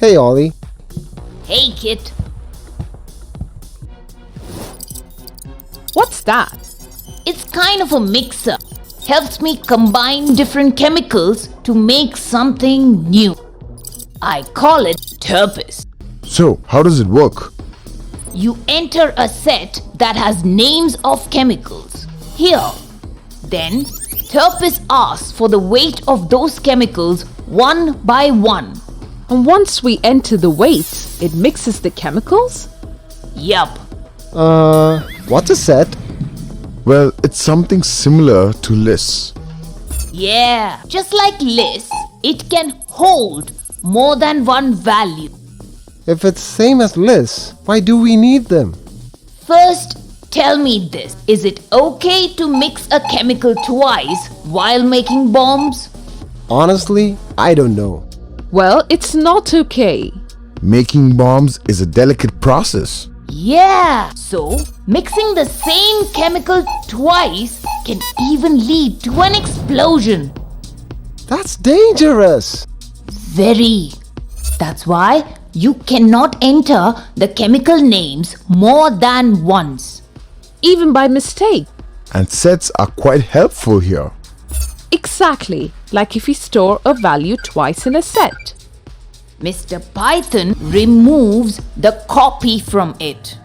Hey Ollie. Hey, Kit. What's that? It's kind of a mixer. Helps me combine different chemicals to make something new. I call it tuples. So, how does it work? You enter a set that has names of chemicals. Here. Then, tuples asks for the weight of those chemicals one by one. And once we enter the weights, it mixes the chemicals? Yup. What's a set? Well, it's something similar to lists. Yeah. Just like lists, it can hold more than one value. If it's same as lists, why do we need them? First, tell me this. Is it okay to mix a chemical twice while making bombs? Honestly, I don't know. Well, it's not okay. Making bombs is a delicate process. Yeah. So, mixing the same chemical twice can even lead to an explosion. That's dangerous. Very. That's why you cannot enter the chemical names more than once. Even by mistake. And sets are quite helpful here. Exactly, like if we store a value twice in a set. Mr. Python removes the copy from it.